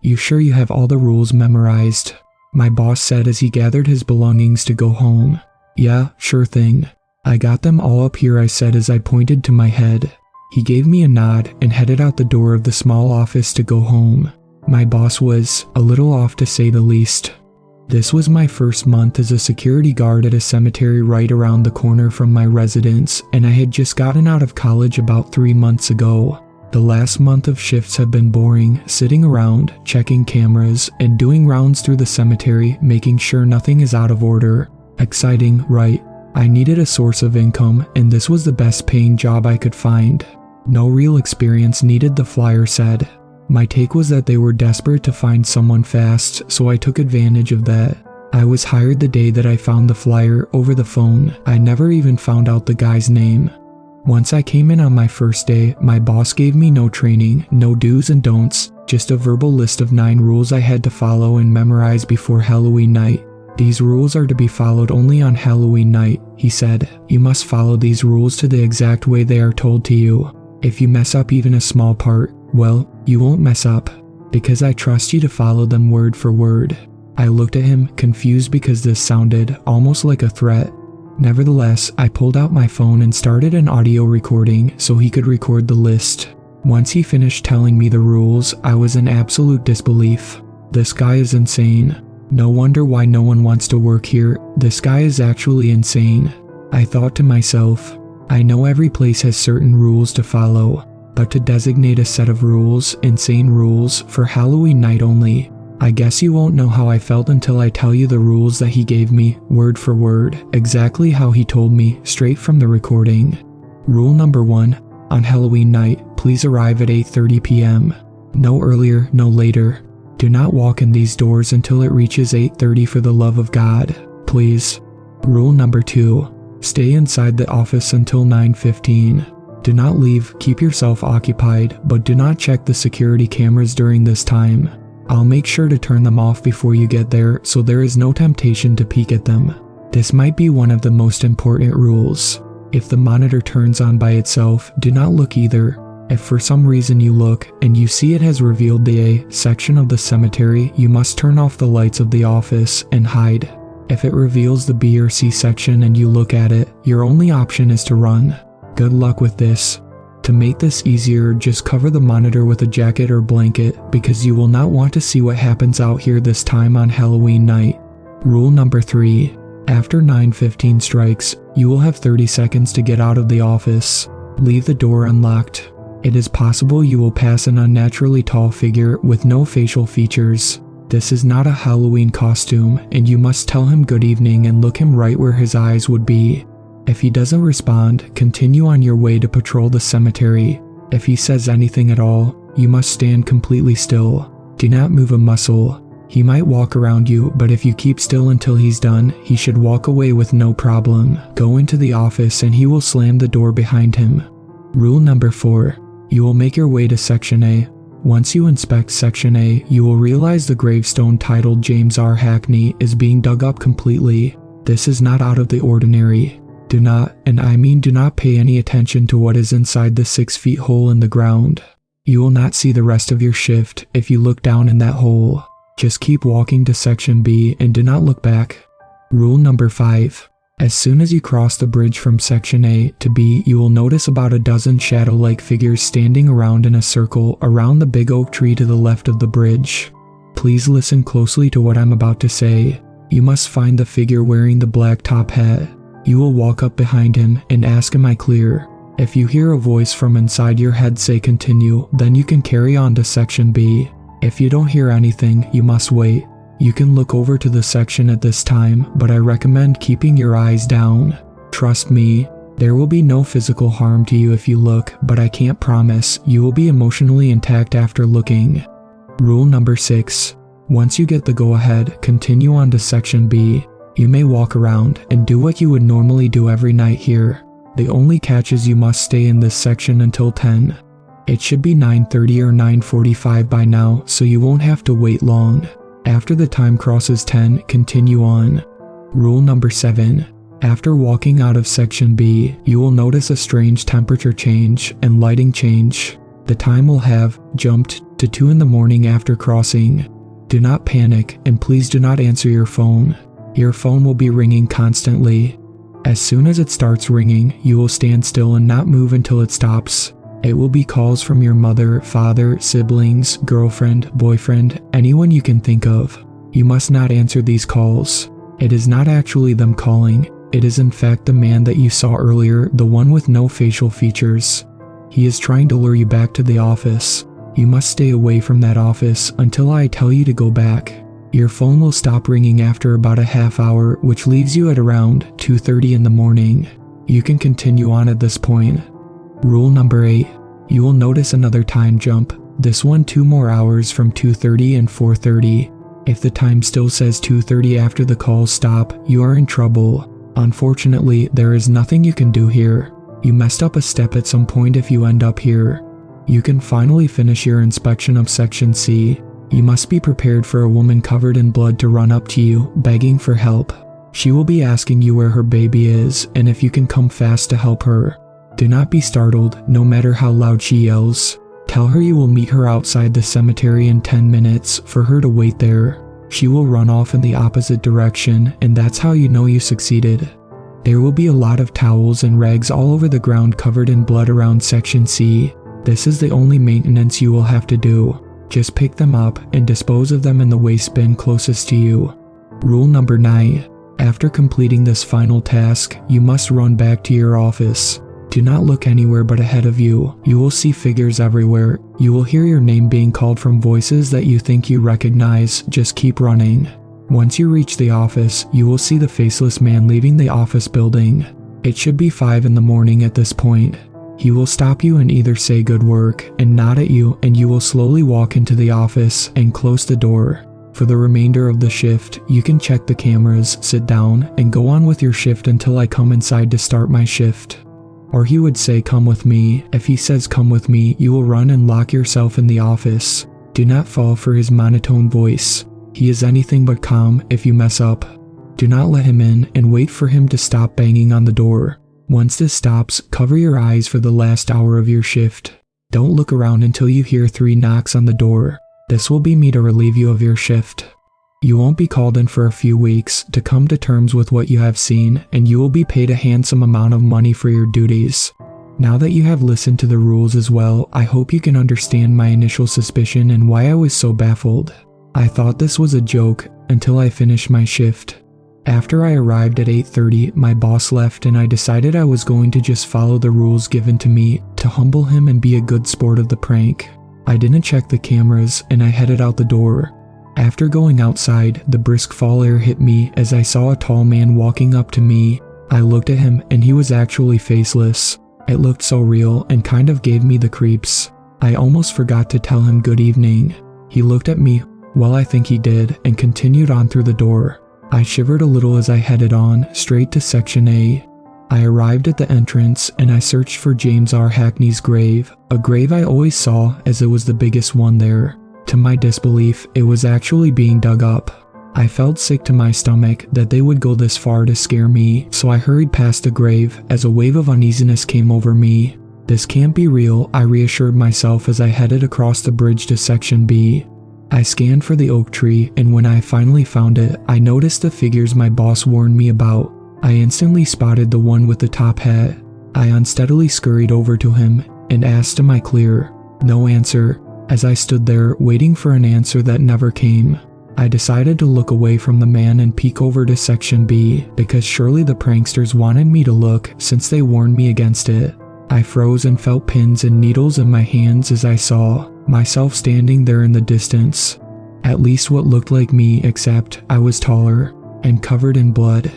You sure you have all the rules memorized?" my boss said as he gathered his belongings to go home. "Yeah, sure thing. I got them all up here," I said as I pointed to my head. He gave me a nod and headed out the door of the small office to go home. My boss was a little off, to say the least. This was my first month as a security guard at a cemetery right around the corner from my residence, and I had just gotten out of college about 3 months ago. The last month of shifts have been boring, sitting around, checking cameras, and doing rounds through the cemetery, making sure nothing is out of order. Exciting, right? I needed a source of income, and this was the best paying job I could find. No real experience needed, the flyer said. My take was that they were desperate to find someone fast, so I took advantage of that. I was hired the day that I found the flyer over the phone. I never even found out the guy's name. Once I came in on my first day, my boss gave me no training, no do's and don'ts, just a verbal list of 9 rules I had to follow and memorize before Halloween night. "These rules are to be followed only on Halloween night," he said. "You must follow these rules to the exact way they are told to you. If you mess up even a small part, well, you won't mess up, because I trust you to follow them word for word." I looked at him, confused because this sounded almost like a threat. Nevertheless, I pulled out my phone and started an audio recording so he could record the list. Once he finished telling me the rules, I was in absolute disbelief. This guy is insane. No wonder why no one wants to work here. This guy is actually insane. I thought to myself, I know every place has certain rules to follow, but to designate a set of rules, insane rules, for Halloween night only, I guess you won't know how I felt until I tell you the rules that he gave me, word for word, exactly how he told me, straight from the recording. Rule number 1, on Halloween night, please arrive at 8:30 p.m. No earlier, no later. Do not walk in these doors until it reaches 8:30 for the love of God, please. Rule number 2, stay inside the office until 9:15. Do not leave, keep yourself occupied, but do not check the security cameras during this time. I'll make sure to turn them off before you get there so there is no temptation to peek at them. This might be one of the most important rules. If the monitor turns on by itself, do not look either. If for some reason you look and you see it has revealed the A section of the cemetery, you must turn off the lights of the office and hide. If it reveals the B or C section and you look at it, your only option is to run. Good luck with this. To make this easier, just cover the monitor with a jacket or blanket because you will not want to see what happens out here this time on Halloween night. Rule number 3. After 9:15 strikes, you will have 30 seconds to get out of the office. Leave the door unlocked. It is possible you will pass an unnaturally tall figure with no facial features. This is not a Halloween costume, and you must tell him good evening and look him right where his eyes would be. If he doesn't respond, continue on your way to patrol the cemetery. If he says anything at all, you must stand completely still. Do not move a muscle. He might walk around you, but if you keep still until he's done, he should walk away with no problem. Go into the office and he will slam the door behind him. Rule number 4. You will make your way to Section A. Once you inspect Section A, you will realize the gravestone titled James R. Hackney is being dug up completely. This is not out of the ordinary. Do not, and I mean do not pay any attention to what is inside the 6 feet hole in the ground. You will not see the rest of your shift if you look down in that hole. Just keep walking to Section B and do not look back. Rule number 5. As soon as you cross the bridge from Section A to B, you will notice about a dozen shadow-like figures standing around in a circle around the big oak tree to the left of the bridge. Please listen closely to what I'm about to say. You must find the figure wearing the black top hat. You will walk up behind him and ask, "Am I clear?" If you hear a voice from inside your head say continue, then you can carry on to Section B. If you don't hear anything, you must wait. You can look over to the section at this time, but I recommend keeping your eyes down. Trust me, there will be no physical harm to you if you look, but I can't promise you will be emotionally intact after looking. Rule number 6. Once you get the go-ahead, continue on to Section B. You may walk around and do what you would normally do every night here. The only catch is you must stay in this section until 10. It should be 9:30 or 9:45 by now, so you won't have to wait long. After the time crosses 10, continue on. Rule number 7. After walking out of Section B, you will notice a strange temperature change and lighting change. The time will have jumped to 2 in the morning after crossing. Do not panic, and please do not answer your phone. Your phone will be ringing constantly. As soon as it starts ringing, you will stand still and not move until it stops. It will be calls from your mother, father, siblings, girlfriend, boyfriend, anyone you can think of. You must not answer these calls. It is not actually them calling. It is in fact the man that you saw earlier, the one with no facial features. He is trying to lure you back to the office. You must stay away from that office until I tell you to go back. Your phone will stop ringing after about a half hour, which leaves you at around 2:30 in the morning. You can continue on at this point. Rule number 8. You will notice another time jump, this one 2 more hours from 2:30 and 4:30. If the time still says 2:30 after the calls stop, you are in trouble. Unfortunately, there is nothing you can do here. You messed up a step at some point if you end up here. You can finally finish your inspection of Section C. You must be prepared for a woman covered in blood to run up to you, begging for help. She will be asking you where her baby is and if you can come fast to help her. Do not be startled, no matter how loud she yells. Tell her you will meet her outside the cemetery in 10 minutes for her to wait there. She will run off in the opposite direction, and that's how you know you succeeded. There will be a lot of towels and rags all over the ground covered in blood around Section C. This is the only maintenance you will have to do. Just pick them up and dispose of them in the waste bin closest to you. Rule number 9. After completing this final task, you must run back to your office. Do not look anywhere but ahead of you. You will see figures everywhere. You will hear your name being called from voices that you think you recognize. Just keep running. Once you reach the office, you will see the faceless man leaving the office building. It should be 5 in the morning at this point. He will stop you and either say good work and nod at you, and you will slowly walk into the office and close the door. For the remainder of the shift, you can check the cameras, sit down, and go on with your shift until I come inside to start my shift. Or he would say come with me. If he says come with me, you will run and lock yourself in the office. Do not fall for his monotone voice. He is anything but calm if you mess up. Do not let him in and wait for him to stop banging on the door. Once this stops, cover your eyes for the last hour of your shift. Don't look around until you hear 3 knocks on the door. This will be me to relieve you of your shift. You won't be called in for a few weeks to come to terms with what you have seen, and you will be paid a handsome amount of money for your duties. Now that you have listened to the rules as well, I hope you can understand my initial suspicion and why I was so baffled. I thought this was a joke until I finished my shift. After I arrived at 8:30, my boss left and I decided I was going to just follow the rules given to me to humble him and be a good sport of the prank. I didn't check the cameras and I headed out the door. After going outside, the brisk fall air hit me as I saw a tall man walking up to me. I looked at him and he was actually faceless. It looked so real and kind of gave me the creeps. I almost forgot to tell him good evening. He looked at me, well I think he did, and continued on through the door. I shivered a little as I headed on, straight to Section A. I arrived at the entrance and I searched for James R. Hackney's grave, a grave I always saw as it was the biggest one there. To my disbelief, it was actually being dug up. I felt sick to my stomach that they would go this far to scare me, so I hurried past the grave as a wave of uneasiness came over me. This can't be real, I reassured myself as I headed across the bridge to Section B. I scanned for the oak tree, and when I finally found it, I noticed the figures my boss warned me about. I instantly spotted the one with the top hat. I unsteadily scurried over to him and asked, "Am I clear?" No answer. As I stood there, waiting for an answer that never came, I decided to look away from the man and peek over to Section B, because surely the pranksters wanted me to look since they warned me against it. I froze and felt pins and needles in my hands as I saw myself standing there in the distance. At least what looked like me, except I was taller and covered in blood.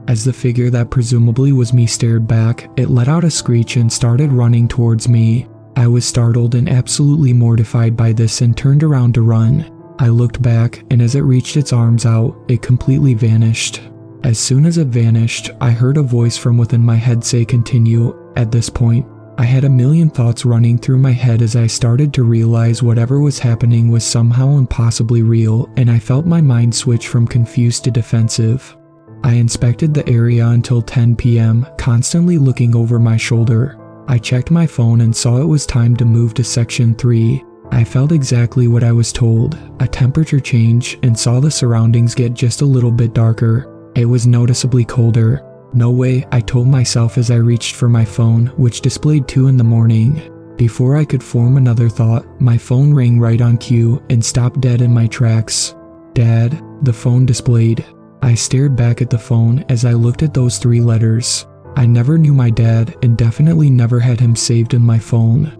As the figure that presumably was me stared back, it let out a screech and started running towards me. I was startled and absolutely mortified by this and turned around to run. I looked back, and as it reached its arms out, it completely vanished. As soon as it vanished, I heard a voice from within my head say continue. At this point, I had a million thoughts running through my head as I started to realize whatever was happening was somehow impossibly real, and I felt my mind switch from confused to defensive. I inspected the area until 10 p.m., constantly looking over my shoulder. I checked my phone and saw it was time to move to Section 3. I felt exactly what I was told, a temperature change, and saw the surroundings get just a little bit darker. It was noticeably colder. No way, I told myself as I reached for my phone, which displayed 2 in the morning. Before I could form another thought, my phone rang right on cue and stopped dead in my tracks. Dad, the phone displayed. I stared back at the phone as I looked at those 3 letters. I never knew my dad and definitely never had him saved in my phone.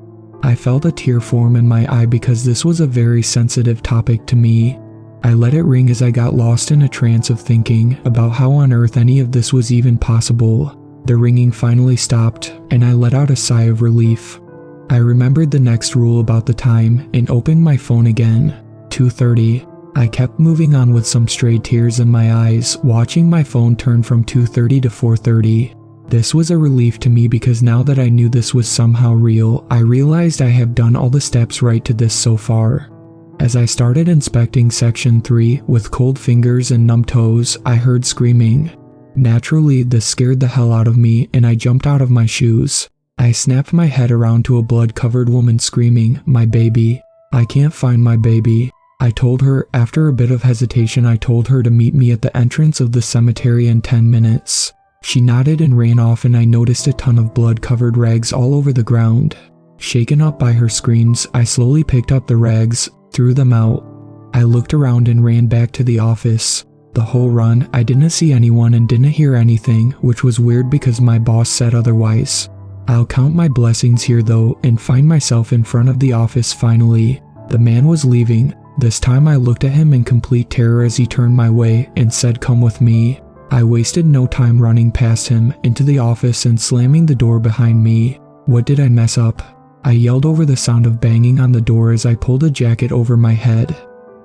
I felt a tear form in my eye because this was a very sensitive topic to me. I let it ring as I got lost in a trance of thinking about how on earth any of this was even possible. The ringing finally stopped, and I let out a sigh of relief. I remembered the next rule about the time and opened my phone again. 2:30. I kept moving on with some stray tears in my eyes, watching my phone turn from 2:30 to 4:30. This was a relief to me because now that I knew this was somehow real, I realized I have done all the steps right to this so far. As I started inspecting Section 3 with cold fingers and numb toes, I heard screaming. Naturally, this scared the hell out of me and I jumped out of my shoes. I snapped my head around to a blood-covered woman screaming, "My baby. I can't find my baby." I told her, after a bit of hesitation, I told her to meet me at the entrance of the cemetery in 10 minutes. She nodded and ran off, and I noticed a ton of blood-covered rags all over the ground. Shaken up by her screams, I slowly picked up the rags, threw them out. I looked around and ran back to the office. The whole run, I didn't see anyone and didn't hear anything, which was weird because my boss said otherwise. I'll count my blessings here though and find myself in front of the office finally. The man was leaving. This time I looked at him in complete terror as he turned my way and said, "Come with me." I wasted no time running past him into the office and slamming the door behind me. What did I mess up? I yelled over the sound of banging on the door as I pulled a jacket over my head.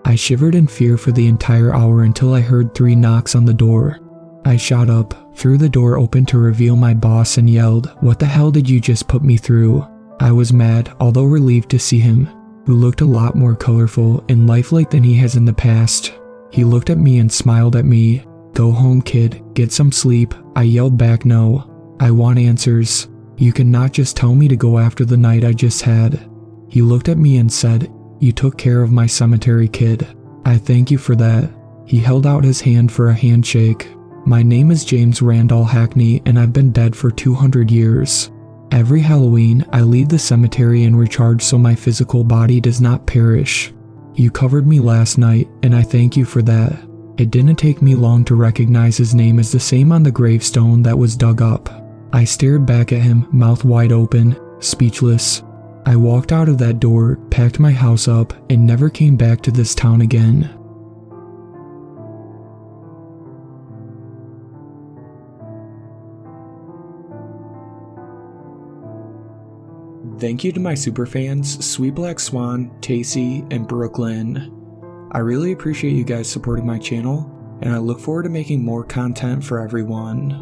I shivered in fear for the entire hour until I heard 3 knocks on the door. I shot up, threw the door open to reveal my boss and yelled, "What the hell did you just put me through?" I was mad, although relieved to see him, who looked a lot more colorful and lifelike than he has in the past. He looked at me and smiled at me. "Go home, kid. Get some sleep." I yelled back, "No. I want answers. You cannot just tell me to go after the night I just had." He looked at me and said, "You took care of my cemetery, kid. I thank you for that." He held out his hand for a handshake. "My name is James Randall Hackney and I've been dead for 200 years. Every Halloween, I leave the cemetery and recharge so my physical body does not perish. You covered me last night and I thank you for that." It didn't take me long to recognize his name as the same on the gravestone that was dug up. I stared back at him, mouth wide open, speechless. I walked out of that door, packed my house up, and never came back to this town again. Thank you to my superfans, Sweet Black Swan, Tacey, and Brooklyn. I really appreciate you guys supporting my channel, and I look forward to making more content for everyone.